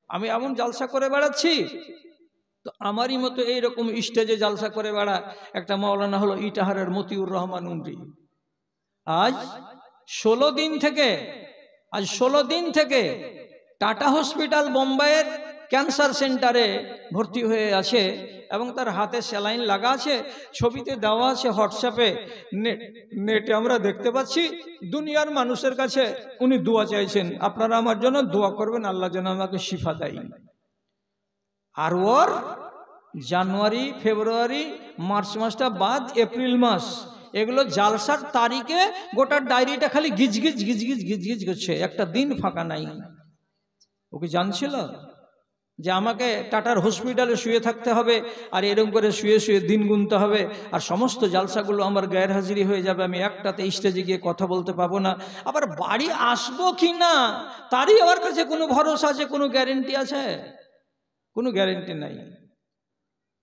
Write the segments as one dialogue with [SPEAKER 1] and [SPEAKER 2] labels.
[SPEAKER 1] আমি এমন জালসা করে বেড়াচ্ছি, তো আমারই মতো এইরকম স্টেজে জালসা করে বেড়া একটা মাওলানা হলো ইটাহারের মতিউর রহমান উমরি। আজ 16 দিন থেকে টাটা হসপিটাল বোম্বাইয়ের ক্যান্সার সেন্টারে ভর্তি হয়ে আছে এবং তার হাতে স্যালাইন লাগা আছে, ছবিতে দেওয়া আছে, হোয়াটসঅ্যাপে নেটে আমরা দেখতে পাচ্ছি। দুনিয়ার মানুষের কাছে উনি দোয়া চাইছেন, আপনারা আমার জন্য দোয়া করবেন, আল্লাহ যেন আমাকে শিফা দেয়। আর ওর জানুয়ারি, ফেব্রুয়ারি, মার্চ মাসটা বাদ, এপ্রিল মাস, এগুলো জালসার তারিখে গোটা ডায়েরিটা খালি গিজগিজ গিজগিজ গিজগিজ করছে, একটা দিন ফাঁকা নাই। ও কি জানছিল যে আমাকে টাটার হসপিটালে শুয়ে থাকতে হবে আর এরকম করে শুয়ে শুয়ে দিন গুনতে হবে, আর সমস্ত জালসাগুলো আমার গায়ের হাজিরি হয়ে যাবে, আমি একটাতে স্টেজে গিয়ে কথা বলতে পাবো না, আবার বাড়ি আসবো কি না তারই আমার কাছে কোনো ভরসা আছে, কোনো গ্যারেন্টি আছে? কোনো গ্যারেন্টি নাই।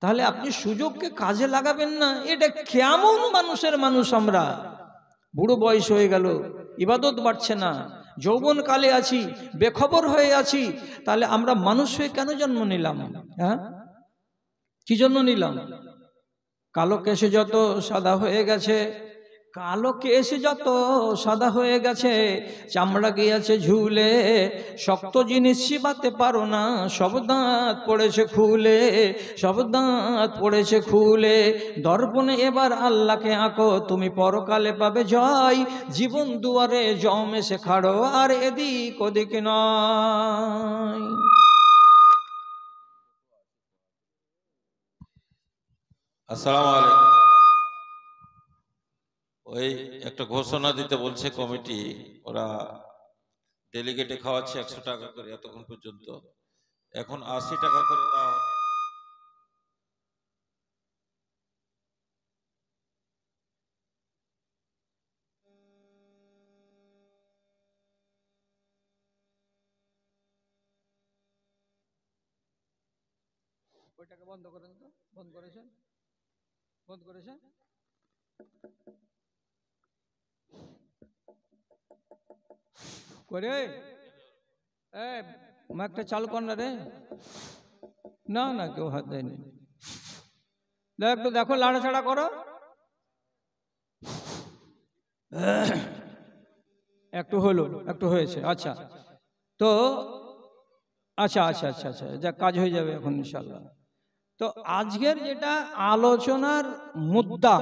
[SPEAKER 1] তাহলে আপনি সুযোগকে কাজে লাগাবেন না, এটা কেমন মানুষের মানুষ আমরা? বুড়ো বয়স হয়ে গেল, ইবাদত বাড়ছে না, যৌবন কালে আছি, বেখবর হয়ে আছি, তাহলে আমরা মানুষ হয়ে কেন জন্ম নিলাম? হ্যাঁ, কি জন্য নিলাম? কালো কেশে যত সাদা হয়ে গেছে, কালো কেশে যত সাদা হয়ে গেছে, চামড়া গিয়েছে ঝুলে, শক্ত জিনিস চিবাতে পারো না, সব দাঁত পড়েছে খুলে, সব দাঁত পড়েছে খুলে, দর্পণে এবার আল্লাহকে আঁকো, তুমি পরকালে পাবে জয়, জীবন দুয়ারে জম এসে খাড়ো আর এদিক ওদিক নয়।
[SPEAKER 2] আসসালামু আলাইকুম। ওই একটা ঘোষণা দিতে বলছে কমিটি, ওরা ডেলিগেটে খাওয়াচ্ছে 100 টাকা করে এতক্ষণ পর্যন্ত, এখন 80 টাকা করে দাও।
[SPEAKER 1] ওইটাকে বন্ধ করেন তো, বন্ধ করেছেন, বন্ধ করেছেন। করে মাইকটা চালু কর না রে। না না, কেউ হাত দেয়নি। একটু দেখো, লাড়াছাড়া করো, একটু হলো, একটু হয়েছে। আচ্ছা, তো আচ্ছা আচ্ছা আচ্ছা আচ্ছা, যা কাজ হয়ে যাবে এখন ইনশাল্লাহ। তো আজকের যেটা আলোচনার মুদ্দা,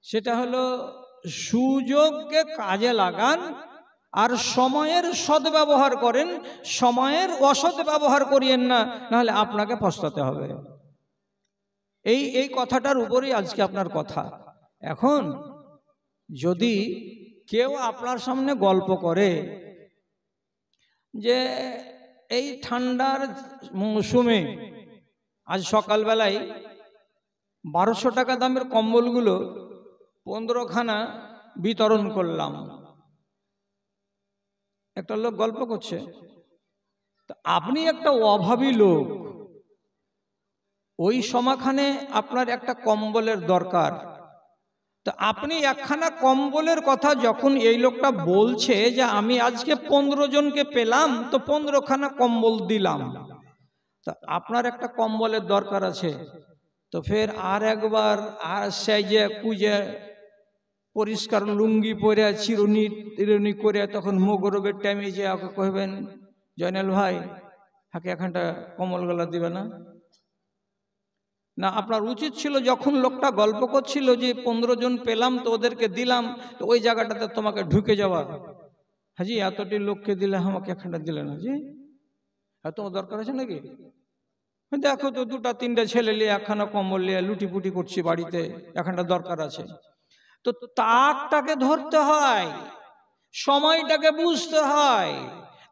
[SPEAKER 1] সেটা হলো সুযোগকে কাজে লাগান আর সময়ের সদ্ব্যবহার করেন, সময়ের অসৎ ব্যবহার করিয়েন না, নাহলে আপনাকে পস্তাতে হবে। এই কথাটার উপরেই আজকে আপনার কথা। এখন যদি কেউ আপনার সামনে গল্প করে যে এই ঠান্ডার মৌসুমে আজ সকালবেলায় 1200 টাকা দামের কম্বলগুলো 15খানা বিতরণ করলাম, একটা লোক গল্প করছে, তা আপনি একটা অভাবী লোক, ওই সময়খানে আপনার একটা কম্বলের দরকার, তো আপনি একখানা কম্বলের কথা যখন এই লোকটা বলছে যে আমি আজকে 15 জনকে পেলাম তো 15খানা কম্বল দিলাম, তা আপনার একটা কম্বলের দরকার আছে, তো ফের আর একবার আর সাইজে কুজে পরিষ্কার লুঙ্গি পরে চিরুনি টিরুনি করে তখন মোগরবের টাইমে যে ওকে কহবেন জয়নাল ভাই হাকে এখানটা কম্বল গলা দিবে না? না, আপনার উচিত ছিল যখন লোকটা গল্প করছিল যে 15 জন পেলাম তো ওদেরকে দিলাম, তো ওই জায়গাটাতে তোমাকে ঢুকে যাওয়া, হাজি এতটি লোককে দিলে আমাকে এখানটা দিলে না, জি এত দরকার আছে নাকি? দেখো তো 2-3টা ছেলে নিয়ে একখানা কম্বল নিয়ে লুটিপুটি করছি বাড়িতে, এখানটা দরকার আছে। তো তাকটাকে ধরতে হয়, সময়টাকে বুঝতে হয়,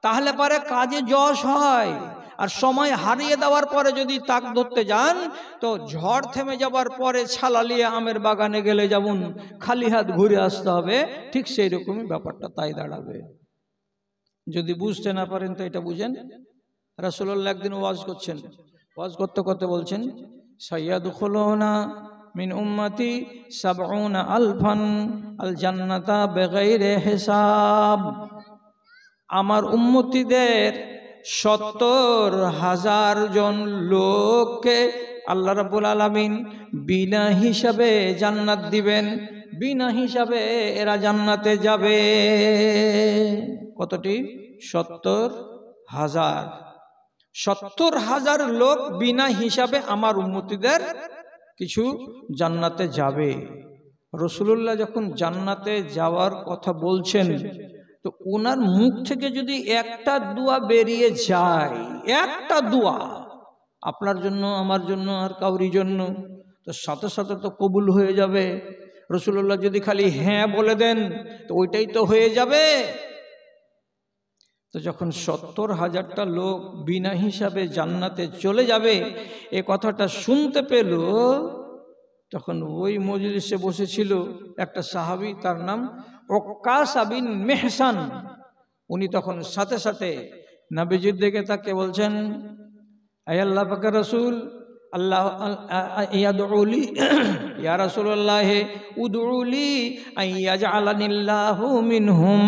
[SPEAKER 1] তাহলে পরে কাজে যশ হয়। আর সময় হারিয়ে দেওয়ার পরে যদি তাক ধরতে যান তো ঝড় থেমে যাবার পরে ছালা নিয়ে আমের বাগানে গেলে যেমন খালি হাত ঘুরে আসতে হবে, ঠিক সেই রকমই ব্যাপারটা তাই দাঁড়াবে। যদি বুঝতে না পারেন তো এটা বুঝেন, রাসূলুল্লাহ একদিন ওয়াজ করছেন, ওয়াজ করতে করতে বলছেন সাইয়াদখুলুনা মিন উম্মতি 70 আলফান আল জান্নাতা বিগাইরি হিসাব, আমার উম্মতিদের 70,000 জন লোককে আল্লাহ রাব্বুল আলামিন বিনা হিসাবে জান্নাত দিবেন। বিনা হিসাবে এরা জান্নাতে যাবে। কতটি? 70,000। 70,000 লোক বিনা হিসাবে আমার উম্মতীদের কিছু জান্নাতে যাবে। রাসূলুল্লাহ যখন জান্নাতে যাওয়ার কথা বলছেন, তো ওনার মুখ থেকে যদি একটা দোয়া বেরিয়ে যায়, একটা দোয়া আপনার জন্য, আমার জন্য, আর কাউরি জন্য, তো সাথে সাথে তো কবুল হয়ে যাবে। রাসূলুল্লাহ যদি খালি হ্যাঁ বলে দেন, তো ওইটাই তো হয়ে যাবে। তো যখন 70,000টা লোক বিনা হিসাবে জান্নাতে চলে যাবে, এ কথাটা শুনতে পেল, তখন ওই মজলিসে বসেছিল একটা সাহাবী, তার নাম উক্কাশা বিন মেহসান। উনি তখন সাথে সাথে নবীজির দিকে তাকে বলছেন, আয় আল্লাহ পাকের রাসূল, আল্লাহ ইয়াদউলি ইয়া রাসূলুল্লাহ উদউলি আইয়াজআলানিল্লাহু মিনহুম।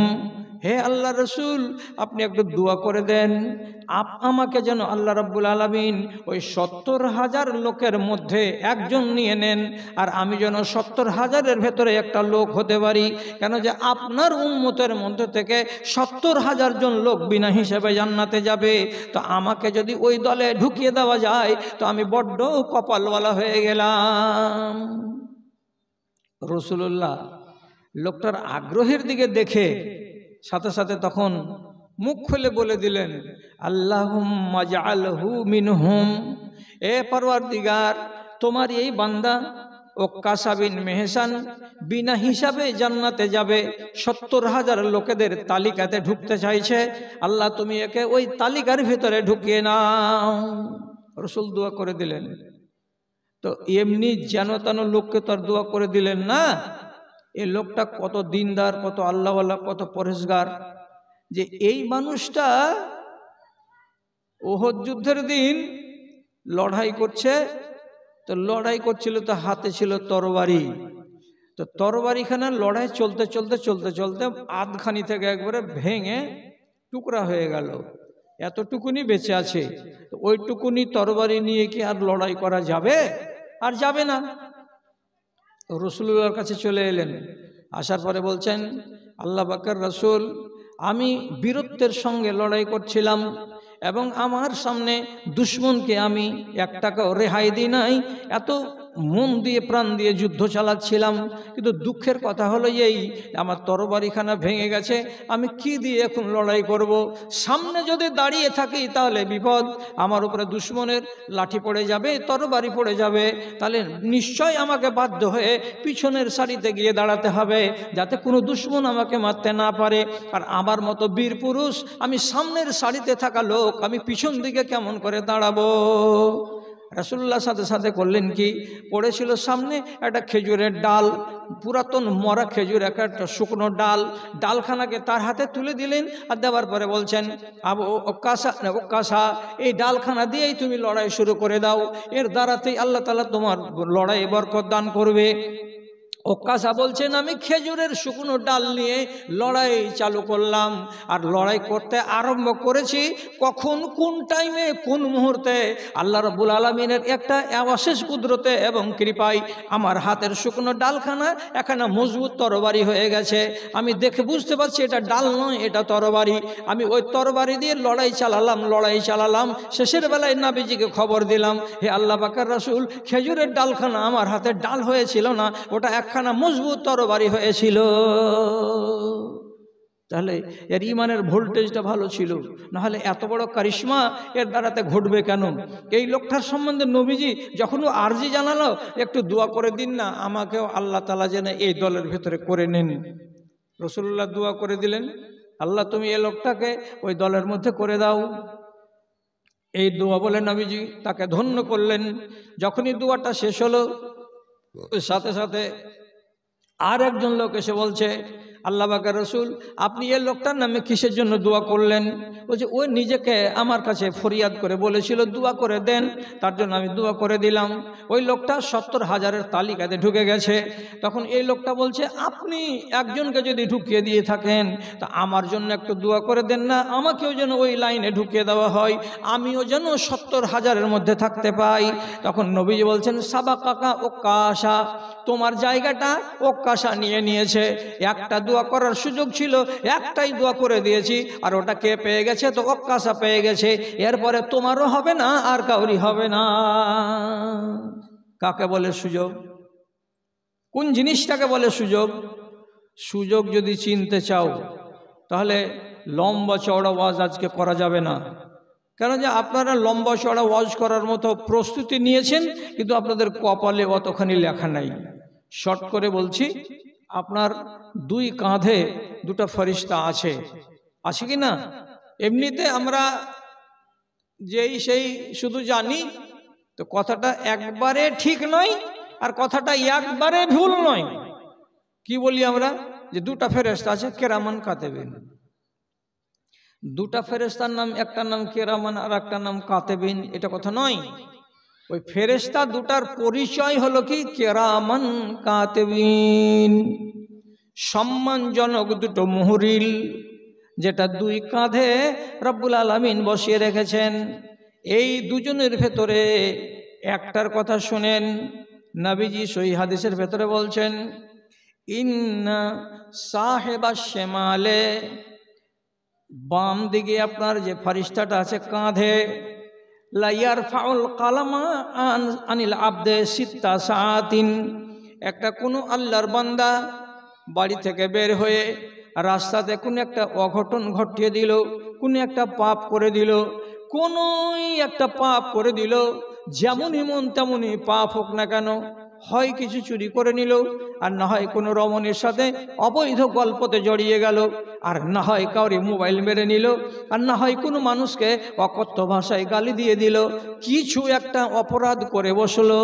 [SPEAKER 1] হে আল্লাহ রসুল, আপনি একটু দোয়া করে দেন, আমাকে যেন আল্লাহ রাব্বুল আলামিন ওই 70,000 লোকের মধ্যে একজন নিয়ে নেন, আর আমি যেন 70,000-এর ভেতরে একটা লোক হতে পারি। কেন যে আপনার উম্মতের মধ্যে থেকে 70,000 জন লোক বিনা হিসেবে জান্নাতে যাবে, তো আমাকে যদি ওই দলে ঢুকিয়ে দেওয়া যায়, তো আমি বড্ড কপালওয়ালা হয়ে গেলাম। রাসূলুল্লাহ লোকটার আগ্রহের দিকে দেখে সাথে সাথে তখন মুখ খুলে বলে দিলেন, আল্লাহুম্মা জাআলহু মিনহুম। এ পরওয়ারদিগার, তোমার এই বান্দা উক্কাশা বিন মেহসান বিনা হিসাবে জান্নাতে যাবে, 70,000 লোকেদের তালিকাতে ঢুকতে চাইছে। আল্লাহ তুমি একে ওই তালিকার ভিতরে ঢুকিয়ে নাও। রাসূল দোয়া করে দিলেন। তো এমনি যেন তেন লোককে তার দোয়া করে দিলেন না। এই লোকটা কত দিনদার, কত আল্লাহওয়ালা, কত পরেশগার, যে এই মানুষটা উহুদ যুদ্ধের দিন লড়াই করছে। তো লড়াই করছিল, তো হাতে ছিল তরবারি। তো তরবারিখানা লড়াই চলতে চলতে চলতে চলতে আধখানি থেকে একবারে ভেঙে টুকরা হয়ে গেল। এতটুকুনি বেঁচে আছে। তো ওইটুকুনি তরবারি নিয়ে কি আর লড়াই করা যাবে? আর যাবে না। রাসূলুল্লাহর কাছে চলে এলেন। আসার পরে বলছেন, আল্লাহ পাকের রাসূল, আমি বীরত্বের সঙ্গে লড়াই করছিলাম এবং আমার সামনে দুশমনকে আমি এক টাকাও রেহাই দিই নাই, এত মন দিয়ে প্রাণ দিয়ে যুদ্ধ চালাচ্ছিলাম। কিন্তু দুঃখের কথা হলো এই, আমার তরবারিখানা ভেঙে গেছে। আমি কি দিয়ে এখন লড়াই করব? সামনে যদি দাঁড়িয়ে থাকি তাহলে বিপদ, আমার উপরে দুশমনের লাঠি পড়ে যাবে, তরবারি পড়ে যাবে। তাহলে নিশ্চয় আমাকে বাধ্য হয়ে পিছনের সারিতে গিয়ে দাঁড়াতে হবে, যাতে কোনো দুশমন আমাকে মারতে না পারে। আর আমার মতো বীর পুরুষ, আমি সামনের সারিতে থাকা লোক, আমি পিছন দিকে কেমন করে দাঁড়াবো? রাসূলুল্লাহ সাথে সাথে করলেন কি, পড়েছিল সামনে একটা খেজুরের ডাল, পুরাতন মরা খেজুর, একটা শুকনো ডাল, ডালখানাকে তার হাতে তুলে দিলেন। আর দেওয়ার পরে বলছেন, আবু উক্কাশা, এই ডালখানা দিয়েই তুমি লড়াই শুরু করে দাও, এর দ্বারাতেই আল্লাহ তাআলা তোমার লড়াই বরকত দান করবে। উক্কাশা বলছেন, আমি খেজুরের শুকনো ডাল নিয়ে লড়াই চালু করলাম। আর লড়াই করতে আরম্ভ করেছি, কখন, কোন টাইমে, কোন মুহূর্তে আল্লাহ রাব্বুল আলামিনের একটা অশেষ কুদরতে এবং কৃপায় আমার হাতের শুকনো ডালখানা এখানে মজবুত তরবারি হয়ে গেছে। আমি দেখে বুঝতে পারছি এটা ডাল নয়, এটা তরবারি। আমি ওই তরবারি দিয়ে লড়াই চালালাম। শেষের বেলায় নবীজিকে খবর দিলাম, হে আল্লাহ পাকের রাসূল, খেজুরের ডালখানা আমার হাতে ডাল হয়েছিল না, ওটা একখানা মজবুত তরবারি হয়েছিল। তাহলে এর ইমানের ভোল্টেজটা ভালো ছিল, নাহলে এত বড় কারিশমা এর দ্বারাতে ঘটবে কেন? এই লোকটার সম্বন্ধে নবীজি যখন আরজি জানালো, একটু দোয়া করে দিন না, আমাকেও আল্লাহ তাআলা যেন এই দলের ভেতরে করে নেন। রাসূলুল্লাহ দোয়া করে দিলেন, আল্লাহ তুমি এই লোকটাকে ওই দলের মধ্যে করে দাও। এই দোয়া বলে নবীজি তাকে ধন্য করলেন। যখনই দোয়াটা শেষ হলো, সাথে সাথে আর একজন লোক এসে বলছে, আল্লাহ পাকের রসুল আপনি এই লোকটার নামে কিসের জন্য দোয়া করলেন? বলছে ও নিজেকে আমার কাছে ফরিয়াদ করে বলেছিল দোয়া করে দেন, তার জন্য আমি দোয়া করে দিলাম। ওই লোকটা 70,000-এর তালিকাতে ঢুকে গেছে। তখন এই লোকটা বলছে আপনি একজনকে যদি ঢুকিয়ে দিয়ে থাকেন তা আমার জন্য একটু দোয়া করে দেন না, আমাকেও যেন ওই লাইনে ঢুকিয়ে দেওয়া হয়, আমিও যেন 70,000-এর মধ্যে থাকতে পাই। তখন নবীজি বলছেন সাবাকাকা ওকাশা, তোমার জায়গাটা ওকাশা নিয়ে নিয়েছে। একটা দোয়া করার সুযোগ ছিল, একটাই দোয়া করে দিয়েছি, আর ওটা কে পেয়ে গেছে? তো ওকাশা পেয়ে গেছে। এরপরে তোমারও হবে না, আর কাউরি হবে না। কাকে বলে সুযোগ? কোন জিনিসটাকে বলে সুযোগ? সুযোগ যদি চিনতে চাও তাহলে লম্বা চওড়া ওয়াজ আজকে করা যাবে না। কেন যে আপনারা লম্বা চওড়া ওয়াজ করার মতো প্রস্তুতি নিয়েছেন, কিন্তু আপনাদের কপালে অতখানি লেখা নাই। শর্ট করে বলছি, আপনার দুই কাঁধে দুটো ফেরেশতা আছে, আছে কি না? এমনিতে আমরা যেই সেই শুধু জানি, তো কথাটা একবারে ঠিক নয় আর কথাটা একবারে ভুল নয়। কি বলি আমরা? যে দুটা ফেরেশতা আছে, কেরামান কাতেবিন। দুটা ফেরেশতার নাম, একটার নাম কেরামান আর একটার নাম কাতেবিন, এটা কথা নয়। ওই ফেরেশতা দুটার পরিচয় হলো কি? কেরামান কাতেবিন, সম্মানজনক দুটো মুহুরিল, যেটা দুই কাঁধে রব্বুল আলামিন বসিয়ে রেখেছেন। এই দুজনের ভেতরে একটার কথা শুনেন, নবীজি সহিহ হাদিসের ভেতরে বলছেন ইন্না সাহেবা শেমালে, বাম দিকে আপনার যে ফেরেশতাটা আছে কাঁধে, লা ইয়ারফাউল কালামা আনিল আবদে সিত্তা সাআতিন, একটা কোনো আল্লাহর বান্দা বাড়ি থেকে বের হয়ে রাস্তাতে কোনো একটা অঘটন ঘটিয়ে দিল, কোনো একটা পাপ করে দিল, কোনো একটা পাপ করে দিল, যেমনই মন তেমনই পাপ হোক না কেন, হয় কিছু চুরি করে নিল, আর না হয় কোনো রমণীর সাথে অবৈধ গল্পতে জড়িয়ে গেল, আর না হয় কাউরি মোবাইল মেরে নিল, আর না হয় কোনো মানুষকে অকথ্য ভাষায় গালি দিয়ে দিল, কিছু একটা অপরাধ করে বসলো,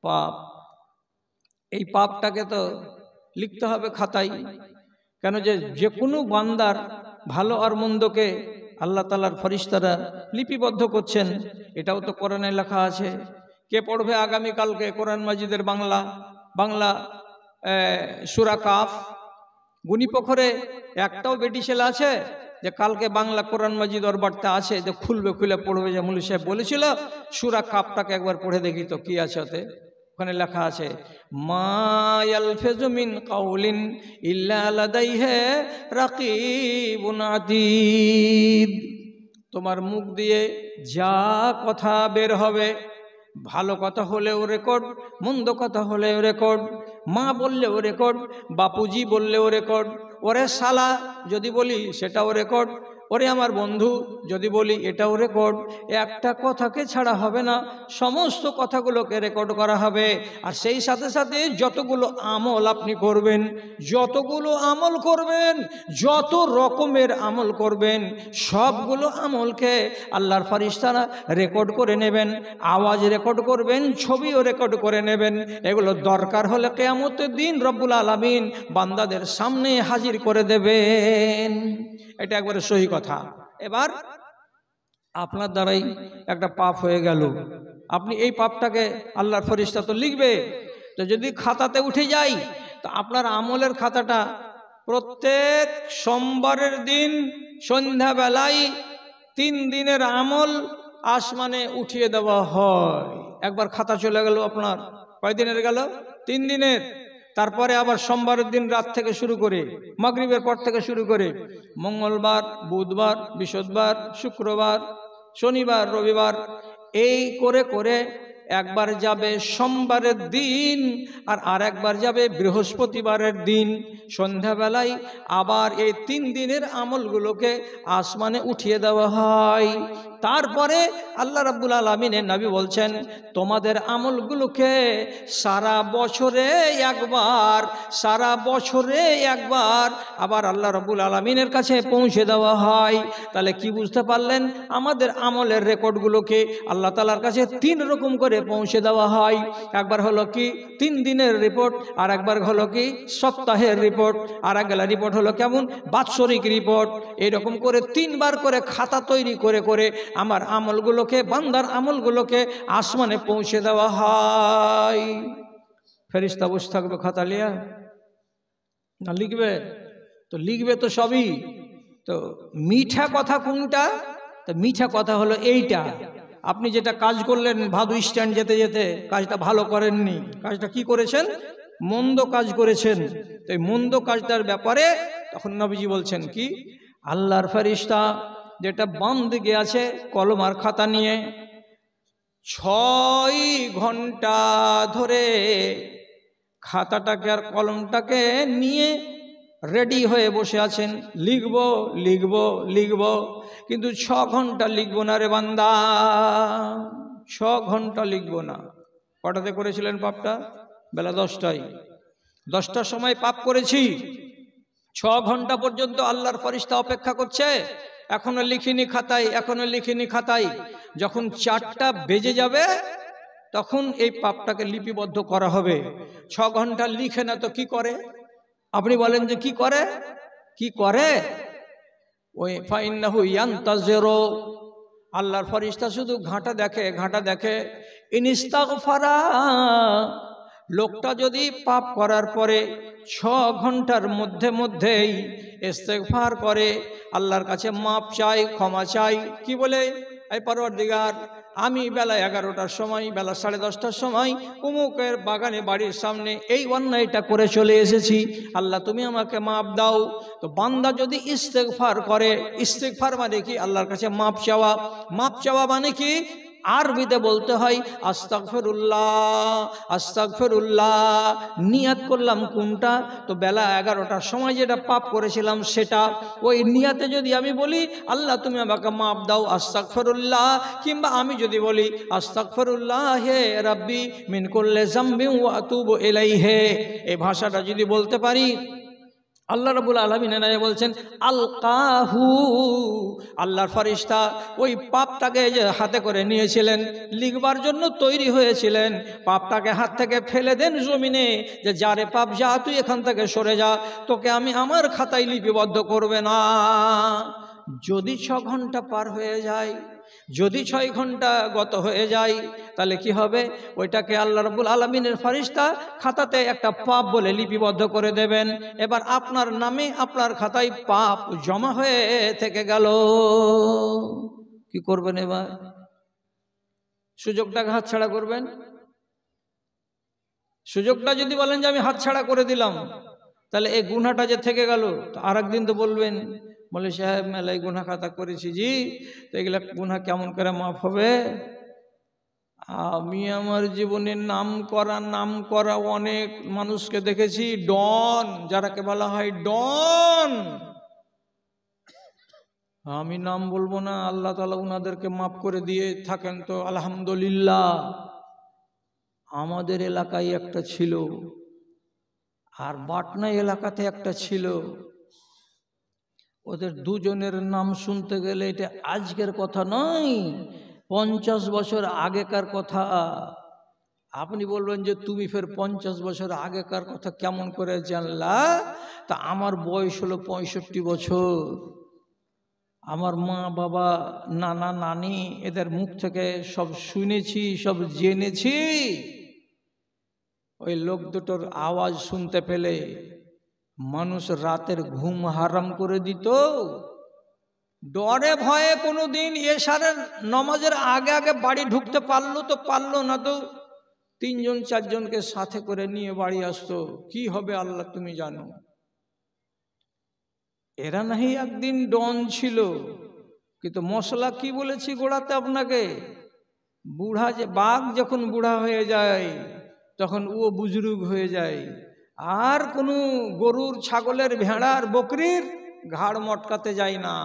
[SPEAKER 1] পাপ। এই পাপটাকে তো লিখতে হবে খাতায়। কেন যে কোনো বান্দার ভালো আর মন্দকে আল্লাহ তাআলার ফেরেশতারা লিপিবদ্ধ করছেন, এটাও তো কোরআনে লেখা আছে। কে পড়বে আগামীকালকে কোরআন মাজিদের বাংলা সূরা কাফ? গুণীপক্ষরে একটাও বেটি ছেলে আছে যে কালকে বাংলা কোরআন মাজিদ ওর বাড়িতে আছে যে খুলে পড়বে? যে মুলি সাহেব বলেছিল সূরা কাফটাকে একবার পড়ে দেখি তো কি আছে ওতে। ওখানে লেখা আছে মা ইয়ালফিযু মিন কাউলিন ইল্লা লাদাইহি রাকিবুন আতীদ। তোমার মুখ দিয়ে যা কথা বের হবে, ভালো কথা হলেও রেকর্ড, মন্দ কথা হলেও রেকর্ড, মা বললেও রেকর্ড, বাপুজি বললেও রেকর্ড, ওরে শালা যদি বলি সেটাও রেকর্ড, ওরে আমার বন্ধু যদি বলি এটাও রেকর্ড। একটা কথাকে ছাড়া হবে না, সমস্ত কথাগুলোকে রেকর্ড করা হবে। আর সেই সাথে সাথে যতগুলো আমল আপনি করবেন, যতগুলো আমল করবেন, যত রকমের আমল করবেন, সবগুলো আমলকে আল্লাহর ফেরেশতারা রেকর্ড করে নেবেন, আওয়াজ রেকর্ড করবেন, ছবিও রেকর্ড করে নেবেন। এগুলো দরকার হলে কিয়ামতের দিন রব্বুল আলামিন বান্দাদের সামনে হাজির করে দেবেন। এটা একবারে সহি কথা। এবার আপনার দ্বারাই একটা পাপ হয়ে গেল, আপনি এই পাপটাকে আল্লাহর ফেরেশতা তো লিখবে, তো যদি খাতাতে উঠে যায় তো আপনার আমলের খাতাটা প্রত্যেক সোমবারের দিন সন্ধ্যাবেলায় 3 দিনের আমল আসমানে উঠিয়ে দেওয়া হয়। একবার খাতা চলে গেল আপনার, কয় দিনের গেল? 3 দিনের। তারপরে আবার সোমবারের দিন রাত থেকে শুরু করে, মাগরিবের পর থেকে শুরু করে মঙ্গলবার, বুধবার, বৃহস্পতিবার, শুক্রবার, শনিবার, রবিবার, এই করে করে একবার যাবে সোমবারের দিন আর একবার যাবে বৃহস্পতিবারের দিন সন্ধ্যাবেলায়। আবার এই 3 দিনের আমলগুলোকে আসমানে উঠিয়ে দেওয়া হয়। তারপরে আল্লাহ রাব্বুল আলামিনের নবী বলছেন তোমাদের আমলগুলোকে সারা বছরে একবার আবার আল্লাহ রাব্বুল আলামিনের কাছে পৌঁছে দেওয়া হয়। তাহলে কি বুঝতে পারলেন? আমাদের আমলের রেকর্ডগুলোকে আল্লাহ তাআলার কাছে 3 রকম করে পৌঁছে দেওয়া হয়। একবার হলো কি 3 দিনের রিপোর্ট, আর একবার হলো কি সপ্তাহের রিপোর্ট, আর এক গেলা রিপোর্ট হলো কেমন বাৎসরিক রিপোর্ট। এরকম করে 3 বার করে খাতা তৈরি করে করে আমার আমলগুলোকে, বান্দার আমলগুলোকে আসমানে পৌঁছে দেওয়া হয়। ফেরেশতা বসে থাকবে খাতা লিয়া, না লিখবে? তো লিখবে তো সবই। তো মিঠা কথা কোনটা? তো মিঠা কথা হলো এইটা, আপনি যেটা কাজ করলেন ভাদু স্ট্যান্ড যেতে যেতে, কাজটা ভালো করেননি, কাজটা কি করেছেন? মন্দ কাজ করেছেন। তো এই মন্দ কাজটার ব্যাপারে তখন নবীজি বলছেন কি, আল্লাহর ফেরেশতা যেটা বাম দিকে আছে কলম আর খাতা নিয়ে 6 ঘন্টা ধরে খাতাটাকে আর কলমটাকে নিয়ে রেডি হয়ে বসে আছেন, লিখব লিখব লিখব, কিন্তু 6 ঘন্টা লিখব না রে বান্দা, 6 ঘন্টা লিখব না। কটাতে করেছিলেন পাপটা? বেলা 10টায়, 10টার সময় পাপ করেছি, 6 ঘন্টা পর্যন্ত আল্লাহর ফেরেশতা অপেক্ষা করছে, এখনো লিখিনি খাতায়, এখনো লিখিনি খাতায়। যখন 4টা বেজে যাবে তখন এই পাপটাকে লিপিবদ্ধ করা হবে। 6 ঘন্টা লিখে না তো কি করে? আপনি বলেন যে কি করে? কি করে? ওই ফাইন্নাহু ইয়ান্তাজিরু, আল্লাহর ফেরেশতা শুধু ঘাঁটা দেখে, ঘাঁটা দেখে। ইনিস্তাগফারা, লোকটা যদি পাপ করার পরে 6 ঘন্টার মধ্যে মধ্যেই ইস্তেগফার করে, আল্লাহর কাছে মাপ চাই, ক্ষমা চাই, কি বলে, এই পরওয়ারদিগার, আমি বেলা 11টার সময়, বেলা 10:30টার সময় অমুকের বাগানে বাড়ির সামনে এই অন্যায়টা করে চলে এসেছি, আল্লাহ তুমি আমাকে মাপ দাও। তো বান্দা যদি ইস্তেগফার করে, ইস্তেগফার মানে কি? আল্লাহর কাছে মাপ চাওয়া। মাপ চাওয়া মানে কি? আরবিতে বলতে হয় আস্তাগফিরুল্লাহ, আস্তাগফিরুল্লাহ। নিয়াত করলাম কোনটা? তো বেলা 11টার সময় যেটা পাপ করেছিলাম সেটা। ওই নিয়াতে যদি আমি বলি আল্লাহ তুমি আমাকে মাপ দাও, আস্তাগফিরুল্লাহ, কিংবা আমি যদি বলি আস্তাগফিরুল্লাহ হে রাব্বি মিন কুল্লি যামবি ওয়া আতুবু ইলাইহি, এই ভাষাটা যদি বলতে পারি, আল্লাহ রাব্বুল আলামিন এনে বলছেন আলকাহু, আল্লাহর ফেরেশতা ওই পাপটাকে যে হাতে করে নিয়েছিলেন, লিখবার জন্য তৈরি হয়েছিলেন, পাপটাকে হাত থেকে ফেলে দেন জমিনে, যে যারে পাপ, যা তুই এখান থেকে সরে যা, তোকে আমি আমার খাতায় লিপিবদ্ধ করবে না। যদি 6 ঘন্টা পার হয়ে যায়, যদি 6 ঘন্টা গত হয়ে যায়, তাহলে কি হবে? ওইটাকে আল্লাহ রাব্বুল আলামিনের ফেরেশতা খাতাতে একটা পাপ বলে লিপিবদ্ধ করে দেবেন। এবার আপনার নামে, আপনার খাতায় পাপ জমা হয়ে থেকে গেল। কি করবেন এবার? সুযোগটাকে হাতছাড়া করবেন? সুযোগটা যদি বলেন যে আমি হাতছাড়া করে দিলাম, তাহলে এই গুনাহটা যে থেকে গেল, তো আরেকদিন তো বলবেন, বলে সাহেব মেলায় গুনাহ খাতা করেছি জি, তো এগুলা গুনাহ কেমন করে মাফ হবে? আমি আমার জীবনে নাম করা অনেক মানুষকে দেখেছি, ডন, যারাকে বলা হয় ডন। আমি নাম বলবো না, আল্লাহ তাআলা উনাদেরকে মাফ করে দিয়ে থাকেন তো আলহামদুলিল্লাহ। আমাদের এলাকায় একটা ছিল, আর বাটনা এলাকাতে একটা ছিল। ওদের দুজনের নাম শুনতে গেলে এটা আজকের কথা নয়, 50 বছর আগেকার কথা। আপনি বলবেন যে তুমি ফের 50 বছর আগেকার কথা কেমন করে জানলা? তা আমার বয়স হলো 65 বছর। আমার মা বাবা, নানা নানি, এদের মুখ থেকে সব শুনেছি, সব জেনেছি। ওই লোক দুটোর আওয়াজ শুনতে পেলে মানুষ রাতের ঘুম হারাম করে দিত। ডরে ভয়ে কোনোদিন এশারের নামাজের আগে আগে বাড়ি ঢুকতে পারলো তো পারলো, না তো 3জন 4জনকে সাথে করে নিয়ে বাড়ি আসতো। কি হবে আল্লাহ তুমি জানো। এরা নাহি একদিন ডন ছিল, কিন্তু মশলা কি বলেছি গোড়াতে আপনাকে, বুড়া যে বাঘ যখন বুড়া হয়ে যায় তখন ও বুজরুগ হয়ে যায়, আর কোনো গরুর, ছাগলের, ভেড়ার, বকরির ঘাড় মটকাতে যায় না।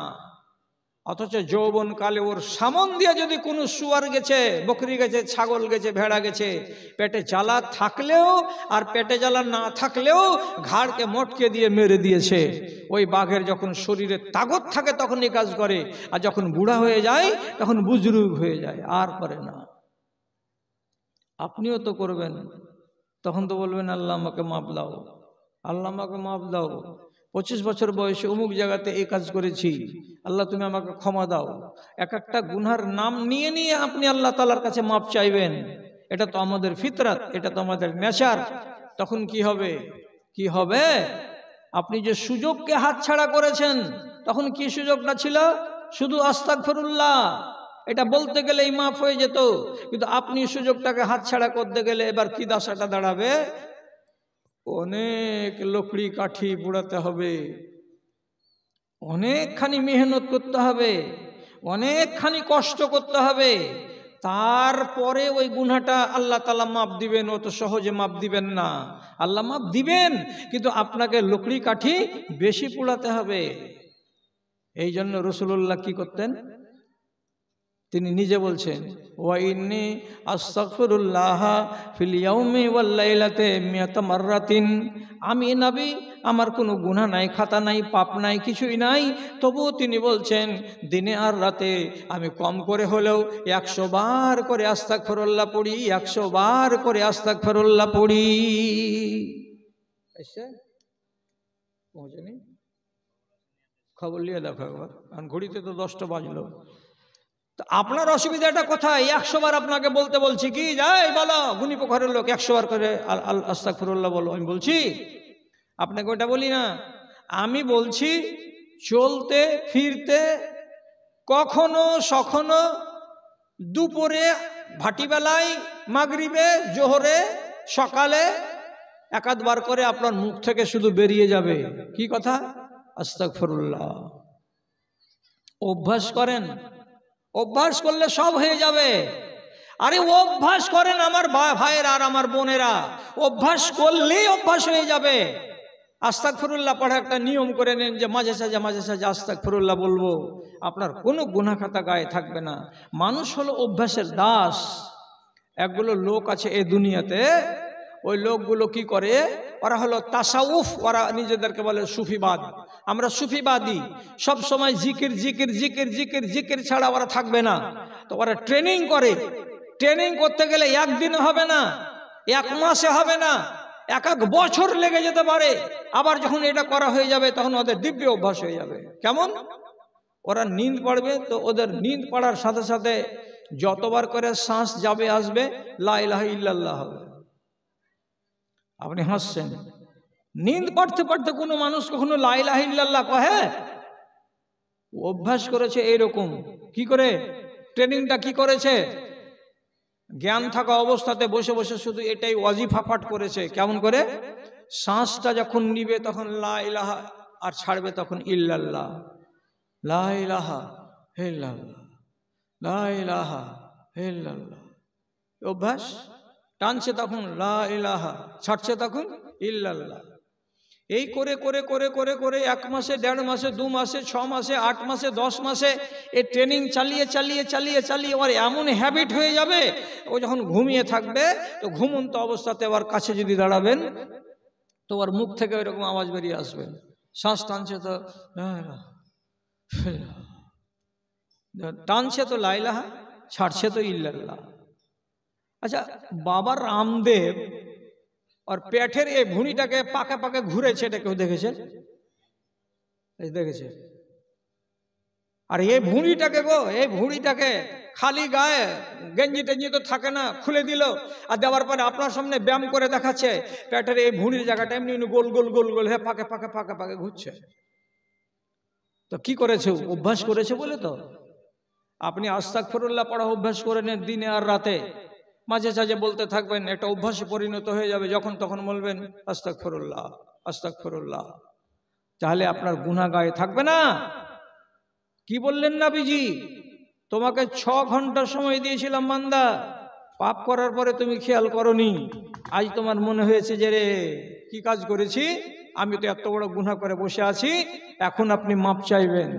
[SPEAKER 1] অথচ যৌবন কালে ওর সামন দিয়ে যদি কোনো শুয়ার গেছে, বকরি গেছে, ছাগল গেছে, ভেড়া গেছে, পেটে জ্বালা থাকলেও আর পেটে জ্বালা না থাকলেও ঘাড়কে মটকে দিয়ে মেরে দিয়েছে। ওই বাঘের যখন শরীরে তাগত থাকে তখন এই কাজ করে, আর যখন বুড়া হয়ে যায় তখন বুজরুগ হয়ে যায়, আর করে না। আপনিও তো করবেন, তখন তো বলবেন আল্লাহ আমাকে মাপ দাও, আল্লাহ আমাকে মাপ দাও, 25 বছর বয়সে অমুক জায়গাতে এই কাজ করেছি, আল্লাহ তুমি আমাকে ক্ষমা দাও। এক একটা গুনার নাম নিয়ে নিয়ে আপনি আল্লাহ তাআলার কাছে মাপ চাইবেন। এটা তো আমাদের ফিতরাত, এটা তো আমাদের নেচার। তখন কি হবে? কি হবে? আপনি যে সুযোগকে হাতছাড়া করেছেন, তখন কি সুযোগটা ছিল? শুধু আস্তাগফিরুল্লাহ এটা বলতে গেলেই মাফ হয়ে যেত, কিন্তু আপনি সুযোগটাকে হাতছাড়া করতে গেলে এবার কি দশাটা দাঁড়াবে? অনেক লকড়ি কাঠি পোড়াতে হবে, অনেকখানি মেহনত করতে হবে, অনেকখানি কষ্ট করতে হবে, তারপরে ওই গুনাহটা আল্লাহ তাআলা মাপ দিবেন। অত সহজে মাপ দিবেন না। আল্লাহ মাপ দিবেন, কিন্তু আপনাকে লকড়ি কাঠি বেশি পোড়াতে হবে। এই জন্য রাসূলুল্লাহ কি করতেন? তিনি নিজে বলছেন, ওয়া ইন্নী আস্তাগফিরুল্লাহ ফিল ইয়াউমি ওয়াল লাইলাতি মিয়াতা মাররাতিন। আমি নবী, আমার কোনো গুনাহ নাই, খাতা নাই, পাপ নাই, কিছুই নাই, তবুও তিনি বলছেন দিনে আর রাতে আমি কম করে হলেও 100 বার করে আস্তাগফিরুল্লাহ পড়ি, 100 বার করে আস্তাগফিরুল্লাহ পড়ি। এসে পৌঁছেনি? খবর নিয়ে দেখো একবার, কারণ ঘড়িতে তো 10টা বাজলো। তো আপনার অসুবিধাটা কোথায়? 100 বার আপনাকে বলতে বলছি কি, যাই বলো গুণী পোখরের লোক 100 বার করে আস্তাগফিরুল্লাহ বলো, আমি বলছি? আপনাকে ওটা বলি না। আমি বলছি চলতে ফিরতে, কখনো সখনো, দুপুরে, ভাটিবেলায়, মাগরিবে, জোহরে, সকালে একাধবার করে আপনার মুখ থেকে শুধু বেরিয়ে যাবে কি কথা? আস্তাগফিরুল্লাহ। অভ্যাস করেন, অভ্যাস করলে সব হয়ে যাবে। আরে অভ্যাস করেন আমার ভাইয়েরা আর আমার বোনেরা, অভ্যাস করলেই অভ্যাস হয়ে যাবে। আস্তাগফিরুল্লাহ পড়া একটা নিয়ম করে নেন যে মাঝে সাঝে আস্তাগফিরুল্লাহ বলবো, আপনার কোনো গুনাহ খাতা গায়ে থাকবে না। মানুষ হলো অভ্যাসের দাস। একগুলো লোক আছে এই দুনিয়াতে, ওই লোকগুলো কি করে? ওরা হলো তাসাউফ, ওরা নিজেদেরকে বলে সুফিবাদ। আমরা সুফিবাদী, সব সময় জিকির জিকির জিকির জিকির জিকির ছাড়া ওরা থাকবে না। তো ওরা ট্রেনিং করে, ট্রেনিং করতে গেলে একদিনে হবে না, 1 মাসে হবে না, 1 বছর লেগে যেতে পারে। আবার যখন এটা করা হয়ে যাবে তখন ওদের দিব্য অভ্যাস হয়ে যাবে। কেমন? ওরা নিন্দ পড়বে, তো ওদের নিন্দ পড়ার সাথে সাথে যতবার করে শ্বাস যাবে আসবে লা ইলাহা ইল্লাল্লাহ হবে। আপনি হাসছেন, নিন্দ পড়তে পড়তে কোনো মানুষ কখনো লা ইলাহা ইল্লাল্লাহ কহে? অভ্যাস করেছে এইরকম। কি করে? ট্রেনিংটা কি করেছে? জ্ঞান থাকা অবস্থাতে বসে বসে শুধু এটাই ওয়াজিফা পাঠ করেছে। কেমন করে? শ্বাসটা যখন নিবে তখন লা ইলাহা, আর ছাড়বে তখন ইল্লাল্লাহ, লা ইলাহা ইল্লাল্লাহ, লা ইলাহা ইল্লাল্লাহ। অভ্যাস। টানছে তখন লা ইলাহা, ছাড়ছে তখন ইল্লাল্লাহ। এই করে করে করে করে করে 1 মাসে, 1.5 মাসে, 2 মাসে, 6 মাসে, 8 মাসে, 10 মাসে এই ট্রেনিং চালিয়ে চালিয়ে চালিয়ে চালিয়ে ওর এমন হ্যাবিট হয়ে যাবে, ও যখন ঘুমিয়ে থাকবে তো ঘুমন্ত অবস্থাতে ওর কাছে যদি দাঁড়াবেন তো ওর মুখ থেকে ওইরকম আওয়াজ বেরিয়ে আসবে। শ্বাস টানছে তো টানছে তো লা ইলাহা, ছাড়ছে তো ইল্লাল্লাহ। আচ্ছা, বাবা রামদেব আর পেটের এই ভুঁড়িটাকে পাকে পাকে ঘুরেছে, এটা কেউ দেখেছে? দেখেছে? আর এই ভুঁড়িটাকে গো, এই ভুঁড়িটাকে খালি গায়ে গেঞ্জি টেঞ্জি তো থাকে না, খুলে দিল আর দেওয়ার পরে আপনার সামনে ব্যায়াম করে দেখাচ্ছে। পেটের এই ভুঁড়ির জায়গাটা এমনি গোল গোল গোল গোল হয়ে পাকে পাকে পাকে পাকে ঘুরছে। তো কি করেছে? অভ্যাস করেছে বলে তো। আপনি আস্তাগফিরুল্লাহ পড়া অভ্যাস করে নেন দিনে আর রাতে, মাঝে সাঝে বলতে থাকবেন, একটা অভ্যাসে পরিণত হয়ে যাবে। যখন তখন বলবেন আস্তাগফিরুল্লাহ আস্তাগফিরুল্লাহ, তাহলে আপনার গুনাহ গায়ে থাকবে না। কি বললেন নবীজি? তোমাকে 6 ঘন্টা সময় দিয়েছিলাম বান্দা, পাপ করার পরে তুমি খেয়াল করনি। আজ তোমার মনে হয়েছে যে রে কি কাজ করেছি, আমি তো এত বড় গুনাহ করে বসে আছি, এখন আপনি মাপ চাইবেন।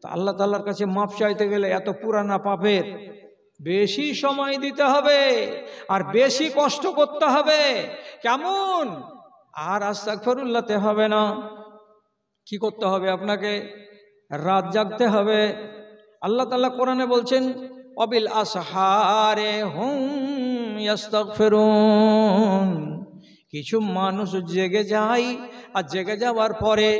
[SPEAKER 1] তা আল্লাহ তাআলার কাছে মাপ চাইতে গেলে এত পুরানা পাপের বেশি সময় দিতে হবে আর বেশি কষ্ট করতে হবে। কেমন? আর আস্তাগফিরুল্লাহতে হবে না। কি করতে হবে আপনাকে? রাত জাগতে হবে। আল্লাহ তাআলা কোরআনে বলছেন অবিল আসহারে হুম ইয়াস্তাগফিরুন। কিছু মানুষ জেগে যায়, আর জেগে যাওয়ার পরে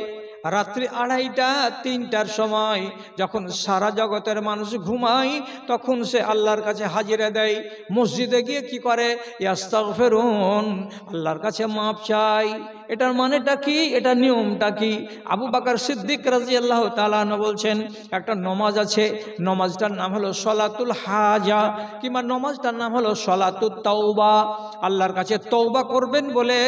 [SPEAKER 1] রাত্রি 2:30টা 3টার সময় যখন সারা জগতের মানুষ ঘুমায়, তখন সে আল্লাহর কাছে হাজিরা দেয়। মসজিদে গিয়ে কি করে? ইস্তাগফিরুন, আল্লাহর কাছে মাপ চাই। এটার মানেটা কি? এটা নিয়মটা কি? আবু বকর সিদ্দিক রাদিয়াল্লাহু তাআলা আনহু বলছেন, একটা নমাজ আছে, নমাজটার নাম হলো সলাতুল হাজা, কিংবা নমাজটার নাম হলো সলাতুত তাওবা। আল্লাহর কাছে তওবা করবেন বলে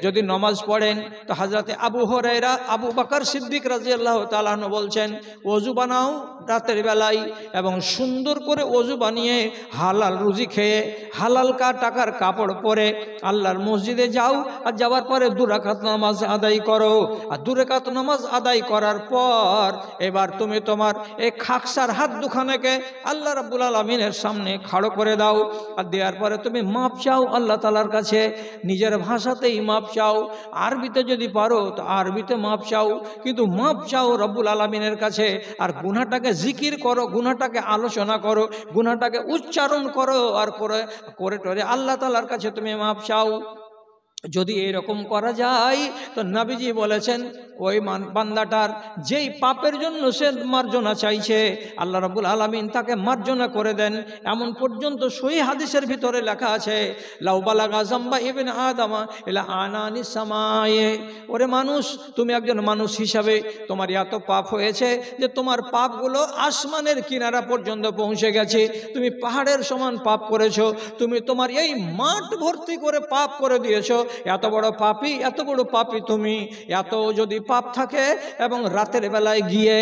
[SPEAKER 1] যদি নমাজ পড়েন, তো হযরতে আবু বকর সিদ্দিক রাদিয়াল্লাহু তাআলা আনহু বলছেন, ওযু বানাও রাতের বেলায়, এবং সুন্দর করে ওযু বানিয়ে হালাল রুজি খেয়ে হালাল টাকার কাপড় পরে আল্লাহর মসজিদে যাও, আর যাওয়ার পরে 2 রাকাত নামাজ আদায় করো। আর 2 রাকাত নামাজ আদায় করার পর এবার তুমি তোমার এই খাকসার হাত দুখানেকে আল্লাহ রাব্বুল আলামিনের সামনে খাড়ো করে দাও, আর দেওয়ার পরে তুমি মাপ চাও আল্লাহ তাআলার কাছে। নিজের ভাষাতেই মাপ চাও, আরবিতে যদি পারো তো আরবিতে মাপ চাও, কিন্তু মাপ চাও রব্বুল আলামিনের কাছে। আর গুনাহটাকে জিকির করো, গুনাহটাকে আলোচনা করো, গুনাহটাকে উচ্চারণ করো, আর করে টরে আল্লাহ তাআলার কাছে তুমি মাপ চাও। যদি এরকম করা যায়, তো নবীজি বলেছেন ওই বান্দাটার যেই পাপের জন্য সে মার্জনা চাইছে, আল্লাহ রাব্বুল আলামিন তাকে মার্জনা করে দেন। এমন পর্যন্ত সহিহ হাদিসের ভিতরে লেখা আছে, লাউ বালাগা যামবা ইবনে আদমা ইলা আনানি সামায়ে। ওরে মানুষ, তুমি একজন মানুষ হিসাবে তোমার এত পাপ হয়েছে যে তোমার পাপগুলো আসমানের কিনারা পর্যন্ত পৌঁছে গেছে। তুমি পাহাড়ের সমান পাপ করেছো, তুমি তোমার এই মাঠ ভর্তি করে পাপ করে দিয়েছো। এত বড় পাপী তুমি। এত যদি পাপ থাকে, এবং রাতের বেলায় গিয়ে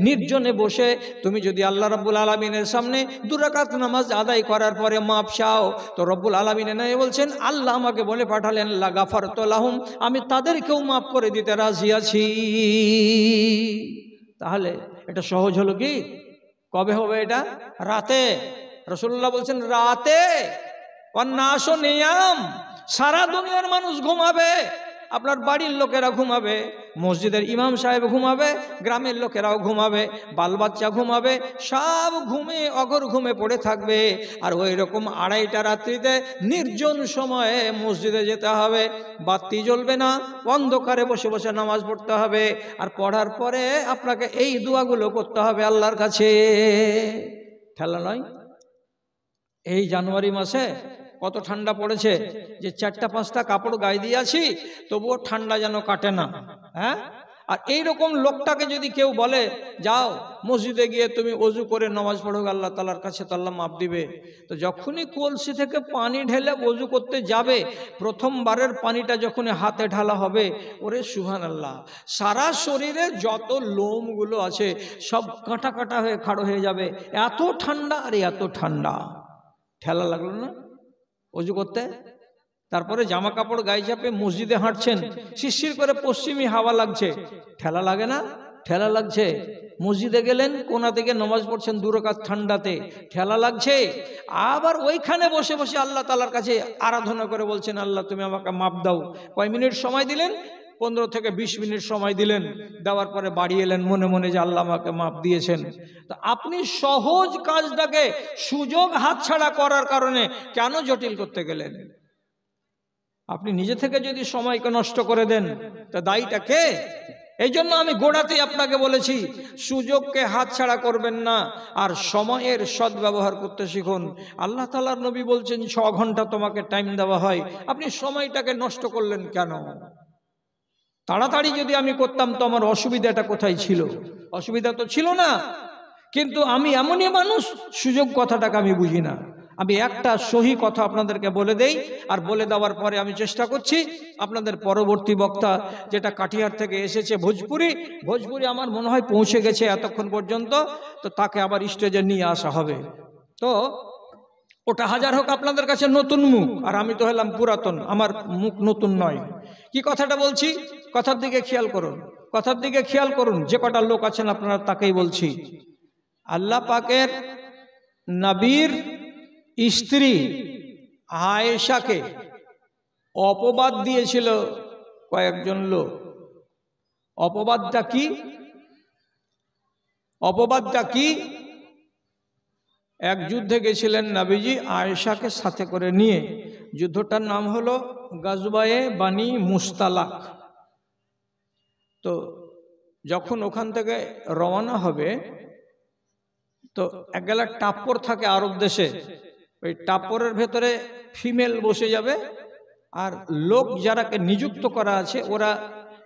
[SPEAKER 1] নির্জনে বসে তুমি যদি আল্লাহ রাব্বুল আলামিনের সামনে 2 রাকাত নামাজ আদায় করার পরে মাপ চাও, তো রব্বুল আলামিন এনে বলছেন, আল্লাহ আমাকে বলে পাঠালেন লাগাফারতু লাহুম, আমি তাদেরকেও মাফ করে দিতে রাজি আছি। তাহলে এটা সহজ হলো কি? কবে হবে এটা? রাতে। রাসূলুল্লাহ বলছেন রাতে। ওয়ান্নাসু নিয়াম, সারা দুনিয়ার মানুষ ঘুমাবে, আপনার বাড়ির লোকেরা ঘুমাবে, মসজিদের ইমাম সাহেব ঘুমাবে, গ্রামের লোকেরাও ঘুমাবে, বাল বাচ্চা ঘুমাবে, সব অঘর ঘুমে পড়ে থাকবে। আর ওই রকম 2:30টা রাত্রিতে নির্জন সময়ে মসজিদে যেতে হবে, বাতি জ্বলবে না, অন্ধকারে বসে বসে নামাজ পড়তে হবে। আর পড়ার পরে আপনাকে এই দোয়াগুলো করতে হবে আল্লাহর কাছে। ঠেলা নয়। এই জানুয়ারি মাসে কত ঠান্ডা পড়েছে যে 4টা-5টা কাপড় গায়ে দিয়ে আছি, তবুও ঠান্ডা যেন কাটে না। হ্যাঁ, আর এইরকম লোকটাকে যদি কেউ বলে যাও মসজিদে গিয়ে তুমি ওযু করে নামাজ পড়ো আল্লাহ তাআলার কাছে, তো আল্লাহ মাপ দিবে। তো যখনই কলসি থেকে পানি ঢেলে ওযু করতে যাবে, প্রথমবারের পানিটা যখনই হাতে ঢালা হবে, ওরে সুবহানাল্লাহ, সারা শরীরে যত লোমগুলো আছে সব কাঁটা কাঁটা হয়ে খাড়ো হয়ে যাবে। এত ঠান্ডা, আর এত ঠান্ডা। ঠেলা লাগলো না ওযু করতে? তারপরে জামা কাপড় গায়ে চাপে মসজিদে হাঁটছেন, শিরশির করে পশ্চিমী হাওয়া লাগছে, ঠেলা লাগে না? ঠেলা লাগছে। মসজিদে গেলেন, কোনা থেকে নামাজ পড়ছেন 2 রাকাত ঠান্ডাতে, ঠেলা লাগছে। আবার ওইখানে বসে বসে আল্লাহ তাআলার কাছে আরাধনা করে বলছেন, আল্লাহ তুমি আমাকে মাপ দাও। কয় মিনিট সময় দিলেন? 15 থেকে 20 মিনিট সময় দিলেন। দেওয়ার পরে বাড়ি এলেন মনে মনে যে আল্লাহ আমাকে মাপ দিয়েছেন। তো আপনি সহজ কাজটাকে সুযোগ হাতছাড়া করার কারণে কেন জটিল করতে গেলেন? আপনি নিজে থেকে যদি সময়কে নষ্ট করে দেন, তা দায়ীটা কে? এই জন্য আমি গোড়াতেই আপনাকে বলেছি, সুযোগকে হাতছাড়া করবেন না, আর সময়ের সদ্ব্যবহার করতে শিখুন। আল্লাহ তাআলার নবী বলছেন 6 ঘন্টা তোমাকে টাইম দেওয়া হয়, আপনি সময়টাকে নষ্ট করলেন কেন? তাড়াতাড়ি যদি আমি করতাম তো আমার অসুবিধাটা কোথায় ছিল? অসুবিধা তো ছিল না। কিন্তু আমি এমনই মানুষ, সুযোগ কথাটাকে আমি বুঝি না। আমি একটা সহি কথা আপনাদেরকে বলে দেই, আর বলে দেওয়ার পরে আমি চেষ্টা করছি আপনাদের পরবর্তী বক্তা যেটা কাটিহার থেকে এসেছে ভোজপুরি আমার মনে হয় পৌঁছে গেছে এতক্ষণ পর্যন্ত, তো তাকে আবার স্টেজে নিয়ে আসা হবে। তো ওটা হাজার হোক আপনাদের কাছে নতুন মুখ, আর আমি তো হলাম পুরাতন, আমার মুখ নতুন নয়। কি কথাটা বলছি, কথার দিকে খেয়াল করুন, যে কটা লোক আছেন আপনারা তাকেই বলছি। আল্লাহ পাকের নবীর স্ত্রী আয়েশাকে অপবাদ দিয়েছিল কয়েকজন লোক। অপবাদটা কি? এক যুদ্ধে গেছিলেন নবীজি আয়েশাকে সাথে করে নিয়ে, যুদ্ধটার নাম হলো গাজওয়ায়ে বানি মুস্তালাক। তো যখন ওখান থেকে রওনা হবে তো এক গেলা টাপ্পর থাকে আরব দেশে, ওই টাপ্পরের ভেতরে ফিমেল বসে যাবে, আর লোক যারাকে নিযুক্ত করা আছে ওরা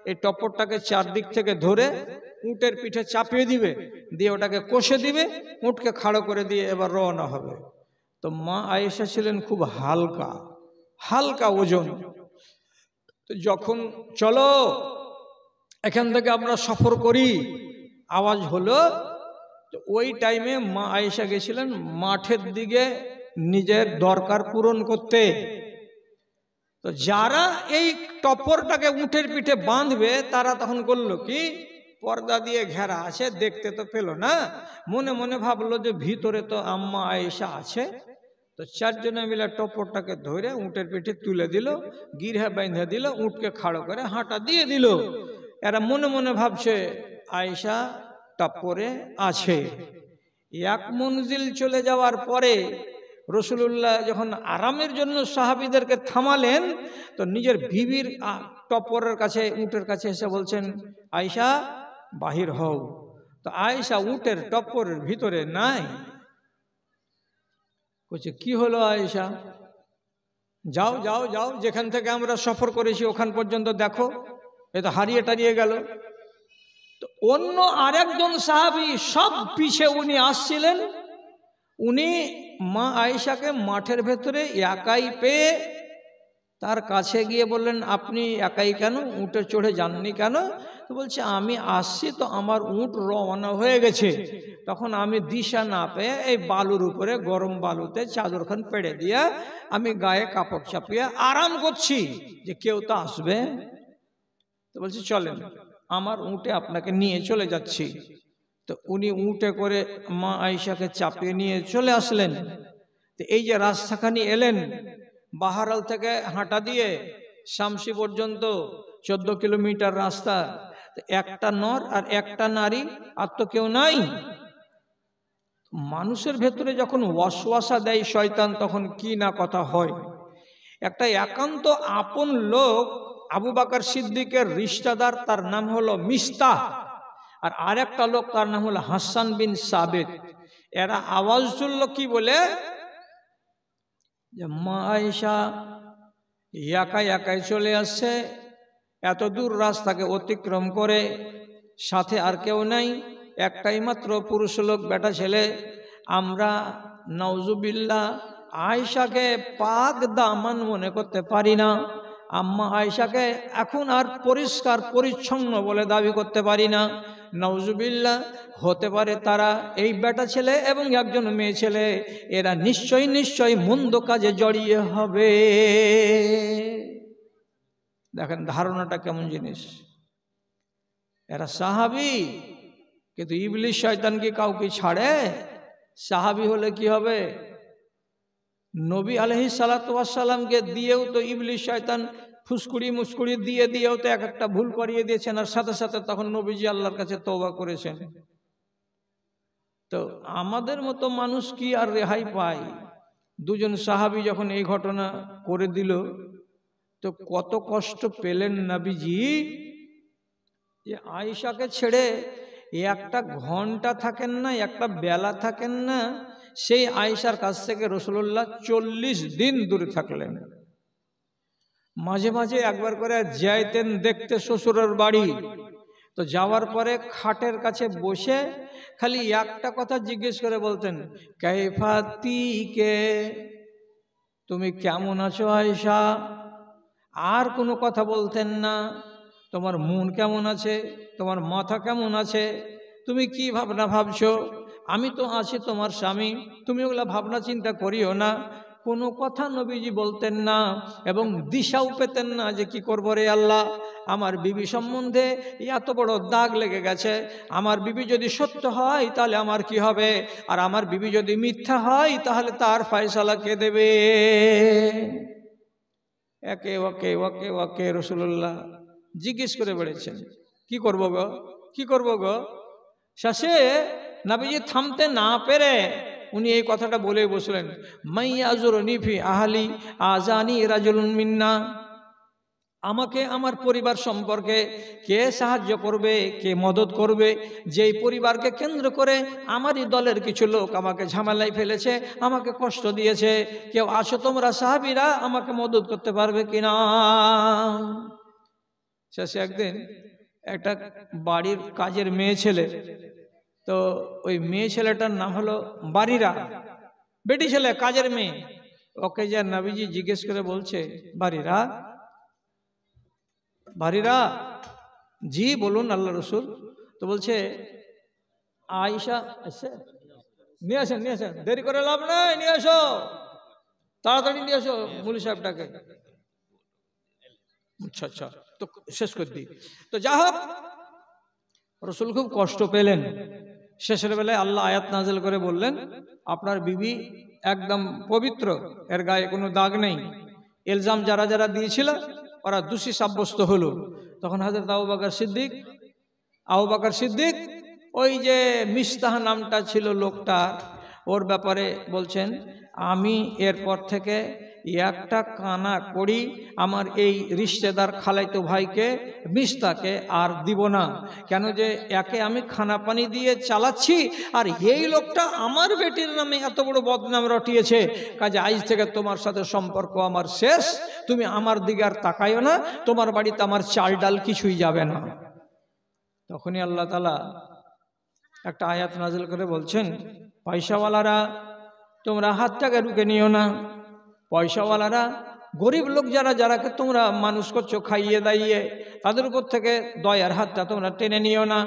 [SPEAKER 1] এই টপ্পরটাকে চারদিক থেকে ধরে উটের পিঠে চাপিয়ে দিবে, দিয়ে ওটাকে কষে দিবে, উটকে খাড়ো করে দিয়ে এবার রওনা হবে। তো মা আয়েশা ছিলেন খুব হালকা হালকা ওজন। তো যখন চলো এখান থেকে আমরা সফর করি আওয়াজ হলো, তো ওই টাইমে মা আয়েশা গেছিলেন মাঠের দিকে নিজের দরকার পূরণ করতে। তো যারা এই টপ্পরটাকে উটের পিঠে বাঁধবে তারা তখন করলো কি, পর্দা দিয়ে ঘেরা আছে, দেখতে তো পেল না, মনে মনে ভাবলো যে ভিতরে তো আম্মা আয়েশা আছে। তো চারজনে মিলে টপ্পরটাকে ধরে উটের পিঠে তুলে দিল, গিরহা বেঁধে দিল, উটকে খাড়ো করে হাঁটা দিয়ে দিল। এরা মনে মনে ভাবছে আয়েশা টপ্পরে আছে। এক মঞ্জিল চলে যাওয়ার পরে রসুলুল্লাহ যখন আরামের জন্য সাহাবীদেরকে থামালেন, তো নিজের বিবির টপ্পরের কাছে উটের কাছে এসে বলছেন, আয়েশা বাহির হও। তো আয়েশা উটের টপ্পরের ভিতরে নাই। বলছে কি হলো আয়েশা, যাও যাও যাও, যেখান থেকে আমরা সফর করেছি ওখান পর্যন্ত দেখো, এ তো হারিয়ে টারিয়ে গেল। তো অন্য আরেকজন সাহাবী সব পিছে উনি আসছিলেন, উনি মা আয়েশাকে মাঠের ভেতরে একাই পেয়ে তার কাছে গিয়ে বললেন, আপনি একাই কেন, উটে চড়ে যাননি কেন? তো বলছে আমি আসছি তো আমার উট রওনা হয়ে গেছে, তখন আমি দিশা না পেয়ে এই বালুর উপরে গরম বালুতে চাদরখান পেড়ে দিয়ে আমি গায়ে কাপড় চাপিয়ে আরাম করছি যে কেউ তো আসবে। তো বলছে চলেন আমার উটে আপনাকে নিয়ে চলে যাচ্ছি। তো উনি উটে করে মা আয়েশাকে চাপিয়ে নিয়ে চলে আসলেন। তো এই যে রাস্তাখানি এলেন, বাহারাল থেকে হাঁটা দিয়ে শামসি পর্যন্ত 14 কিলোমিটার রাস্তা, একটা নর আর একটা নারী, আর তো কেউ নাই। মানুষের ভেতরে যখন ওয়াসওয়াসা দেয় শয়তান তখন কি না কথা হয়। একটা একান্ত আপন লোক আবু বকর সিদ্দিকের রিশতেদার, তার নাম হলো মিস্তাহ, আর আরেকটা লোক তার নাম হলো হাসান বিন সাবিত। এরা আওয়াজ তুলল কি বলে, যে মা আয়েশা একাই একাই চলে আসছে, এত দূর রাস্তাকে অতিক্রম করে, সাথে আর কেউ নাই, একটাই মাত্র পুরুষ লোক, বেটা ছেলে। আমরা নাউজুবিল্লাহ আয়েশাকে পাক দামান মনে করতে পারি না, আম্মা আয়েশাকে এখন আর পরিষ্কার পরিচ্ছন্ন বলে দাবি করতে পারি না। নাউজুবিল্লাহ, হতে পারে তারা এই বেটা ছেলে এবং একজন মেয়ে ছেলে, এরা নিশ্চয়ই নিশ্চয়ই মন্দ কাজে জড়িয়ে হবে। দেখেন ধারণাটা কেমন জিনিস। এরা সাহাবী, কিন্তু ইবলিশ শয়তান কি কাউকে ছাড়ে? সাহাবী হলে কি হবে? নবী আলাইহিস সালাতু ওয়াস সালামকে দিয়েও তো ইবলিশ শয়তান ফুসকুড়ি মুসকুড়ি দিয়েও তো এক একটা ভুল করিয়ে দিয়েছেন, আর সাথে সাথে তখন নবীজি আল্লাহর কাছে তওবা করেছেন। তো আমাদের মতো মানুষ কি আর রেহাই পায়? দুজন সাহাবী যখন এই ঘটনা করে দিল, তো কত কষ্ট পেলেন নবীজি। যে আয়েশাকে ছেড়ে একটা ঘন্টা থাকেন না, একটা বেলা থাকেন না, সেই আয়েশার কাছ থেকে রাসূলুল্লাহ 40 দিন দূরে থাকলেন। মাঝে মাঝে একবার করে যাইতেন দেখতে শ্বশুরের বাড়ি। তো যাওয়ার পরে খাটের কাছে বসে খালি একটা কথা জিজ্ঞেস করে বলতেন, কাইফাতিকে, তুমি কেমন আছো আয়েশা? আর কোনো কথা বলতেন না। তোমার মন কেমন আছে, তোমার মাথা কেমন আছে, তুমি কি ভাবনা ভাবছো, আমি তো আছি তোমার স্বামী, তুমি ওগুলা ভাবনা চিন্তা করিও না। কোনো কথা নবীজি বলতেন না এবং দিশাও পেতেন না যে কি করবো রে আল্লাহ, আমার বিবি সম্বন্ধে এত বড় দাগ লেগে গেছে, আমার বিবি যদি সত্য হয় তাহলে আমার কি হবে, আর আমার বিবি যদি মিথ্যা হয় তাহলে তার ফয়সালা কে দেবে। একে ওকে ওকে ওকে রাসূলুল্লাহ জিজ্ঞেস করে বেড়েছেন, কি করবো গো, কি করবো গো। শেষে নবীজি থামতে না পেরে উনি এই কথাটা বলে বসলেন, মাইয়াজুরনি ফি আহলি আজানি রাজুলুন মিন্না, আমাকে আমার পরিবার সম্পর্কে কে সাহায্য করবে, কে মদত করবে, যেই পরিবারকে কেন্দ্র করে আমারই দলের কিছু লোক আমাকে ঝামেলায় ফেলেছে, আমাকে কষ্ট দিয়েছে, কেউ আসো তোমরা সাহাবীরা আমাকে মদত করতে পারবে কিনা। শেষে একদিন একটা বাড়ির কাজের মেয়ে ছেলে, তো ওই মেয়ে ছেলেটার নাম হলো বারিরা, বেটি ছেলে কাজের মেয়ে, ওকে যে নবীজি জিজ্ঞেস করে বলছে, বারিরা, বারিরা, জি বলুন আল্লাহ রসুল। তো বলছে আয়েশা, এসে নিয়ে আসেন, নিয়ে আসেন, দেরি করে লাভ নাই, নিয়ে আসো, তাড়াতাড়ি নিয়ে আসো মুলি সাহেবটাকে। আচ্ছা আচ্ছা, তো শেষ করে দিই। তো যা হোক, রসুল খুব কষ্ট পেলেন। শেষের বেলায় আল্লাহ আয়াত নাযিল করে বললেন, আপনার বিবি একদম পবিত্র, এর গায়ে কোনো দাগ নেই। ইলজাম যারা যারা দিয়েছিল ওরা দোষী সাব্যস্ত হলো। তখন হযরত আবু বকর সিদ্দিক ওই যে মিস্তাহ নামটা ছিল লোকটা, ওর ব্যাপারে বলছেন, আমি এরপর থেকে একটা কানা করি আমার এই রিশতেদার খালাইতো ভাইকে, মিস্তাকে আর দিব না। কেন যে একে আমি খানা পানি দিয়ে চালাচ্ছি, আর এই লোকটা আমার বেটির নামে এত বড় বদনাম রটিয়েছে, কাজে আজ থেকে তোমার সাথে সম্পর্ক আমার শেষ, তুমি আমার দিকে আর তাকাইও না, তোমার বাড়িতে আমার চাল ডাল কিছুই যাবে না। তখনই আল্লাহ তাআলা একটা আয়াত নাযিল করে বলছেন, পয়সাওয়ালারা তোমরা হাতটাকে রুকে নিও না, পয়সাওয়ালারা গরিব লোক যারা যারাকে তোমরা মানুষ করছো খাইয়ে দাইয়ে, তাদের উপর থেকে দয়ার হাতটা তোমরা টেনে নিও না।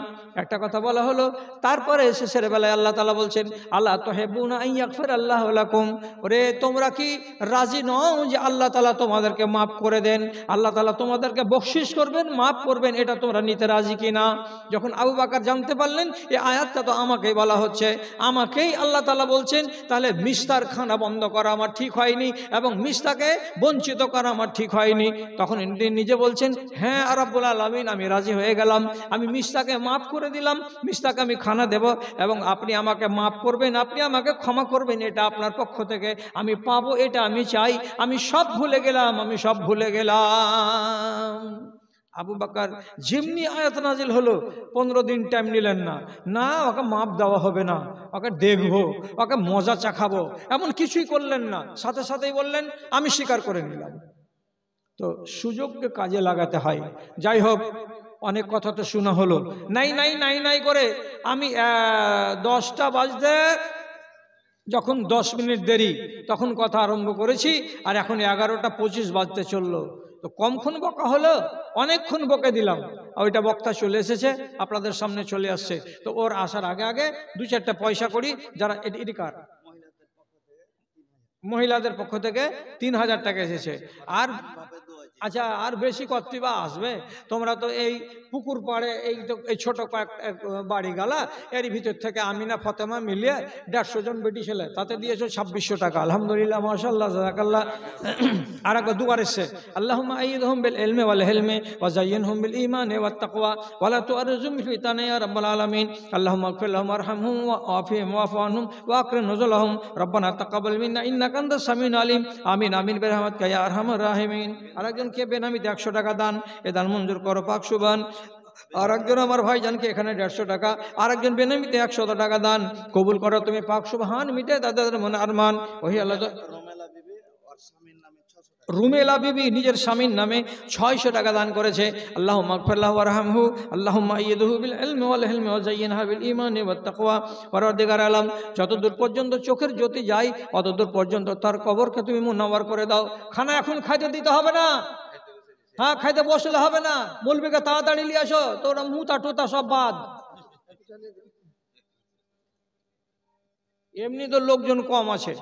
[SPEAKER 1] একটা কথা বলা হলো, তারপরে শেষের বেলায় আল্লাহ তাআলা বলছেন, আল্লাহ তুহিব্বুনা আন ইয়াগফিরাল্লাহু লাকুম, ওরে তোমরা কি রাজি নও যে আল্লাহ তাআলা তোমাদেরকে মাফ করে দেন, আল্লাহ তাআলা তোমাদেরকে বখশিশ করবেন, মাফ করবেন, এটা তোমরা নিতে রাজি কিনা। যখন আবু বকর জানতে পারলেন এই আয়াতটা তো আমাকেই বলা হচ্ছে, আমাকেই আল্লাহ তাআলা বলছেন, তাহলে মিস্তার খানা বন্ধ করা আমার ঠিক হয়নি এবং মিস্তাকে বঞ্চিত করা আমার ঠিক হয়নি। তখন নিজে বলছেন, হ্যাঁ রাব্বুল আলামিন, আমি রাজি হয়ে গেলাম, আমি মিস্তাকে মাফ করে দিলাম, মিস্তাকে আমি খানা দেব এবং আপনি আমাকে মাফ করবেন, আপনি আমাকে ক্ষমা করবেন, এটা আপনার পক্ষ থেকে আমি পাবো, এটা আমি চাই, আমি সব ভুলে গেলাম, আমি সব ভুলে গেলাম। আবু বকর যেমনি আয়াত নাজিল হলো 15 দিন টাইম নিলেন না, না ওকে মাপ দেওয়া হবে না, ওকে দেখবো, ওকে মজা চাখাবো, এমন কিছুই করলেন না, সাথে সাথেই বললেন আমি স্বীকার করে নিলাম। তো সুযোগকে কাজে লাগাতে হয়। যাই হোক, অনেক কথা তো শোনা হলো, নাই নাই নাই নাই করে আমি 10টা বাজতে যখন 10 মিনিট দেরি তখন কথা আরম্ভ করেছি, আর এখন 11টা 25 বাজতে চললো, তো কমক্ষণ বকা হলো, অনেকক্ষণ বকে দিলাম। ওইটা বক্তা চলে এসেছে, আপনাদের সামনে চলে আসছে, তো ওর আসার আগে আগে 2-4টা পয়সা করি, যারা এডিকার মহিলাদের পক্ষ থেকে 3000 টাকা এসেছে। আর আচ্ছা, আর বেশি কতটি বা আসবে, তোমরা তো এই পুকুর পাড়ে এই ছোট কয়েক বাড়ি গালা, এর ভিতর থেকে আমিনা ফতেমা মিলিয়ে 150 জন বেটি ছেলে, তাতে দিয়েছো 2600 টাকা, আলহামদুলিল্লাহ মাশাআল্লাহ জাযাকাল্লাহ। আর একবার দুবার এসছে, আল্লাহুম্মা আইয়িদহুম বিল ইলমি ওয়াল হিলমি ওয়া যায়্যিনহুম বিল ঈমানি ওয়াত তাকওয়া ওয়া লা তুআররিজহুম ফিতানা ইয়া রাব্বাল আলামিন। আল্লাহুম্মা ইগফির লাহুম ওয়ারহামহুম ওয়াআফিহিম ওয়া'ফু আনহুম ওয়া আকরিম নুজুলাহুম। রব্বানা তাকাব্বাল মিন্না ইন্নাকা আনতাস সামিউল আলিম। আমিন আমিন বিরহমাতিকা ইয়া আরহামার রাহিমিন। আরেকজনকে বেনামিতে 100 টাকা দান, এ দান মঞ্জুর করো পাক সুবহান। আরেকজন আমার ভাইজানকে এখানে 150 টাকা, আরেকজন বেনামিতে 100 টাকা দান, কবুল করো তুমি পাক সুবহান, মিটে তাদের মনে আরমান। ওহি আল্লাহ রুমেলা বিবি নিজের স্বামীর নামে 600 টাকা দান করেছে। আল্লাহুম্মা ইগফির লাহু ওয়ারহামহু, আল্লাহুম্মা আইয়িদহু বিল ইলমি ওয়াল হিলমি ওয়া যায়্যিনহু বিল ঈমানি ওয়াত তাকওয়া। পরওয়ারদিগার আলম, যতদূর পর্যন্ত চোখের জ্যোতি যায় অতদূর পর্যন্ত তার কবরকে তুমি মুনাওয়ার করে দাও। খানা এখন খাইতে দিতে হবে না, হ্যাঁ খাইতে বসলে হবে না, মৌলবীকে তাড়াতাড়ি নিয়ে আসো, তোরা মুতা টুতা সব বাদ। এমনি তো লোকজন কম আছে।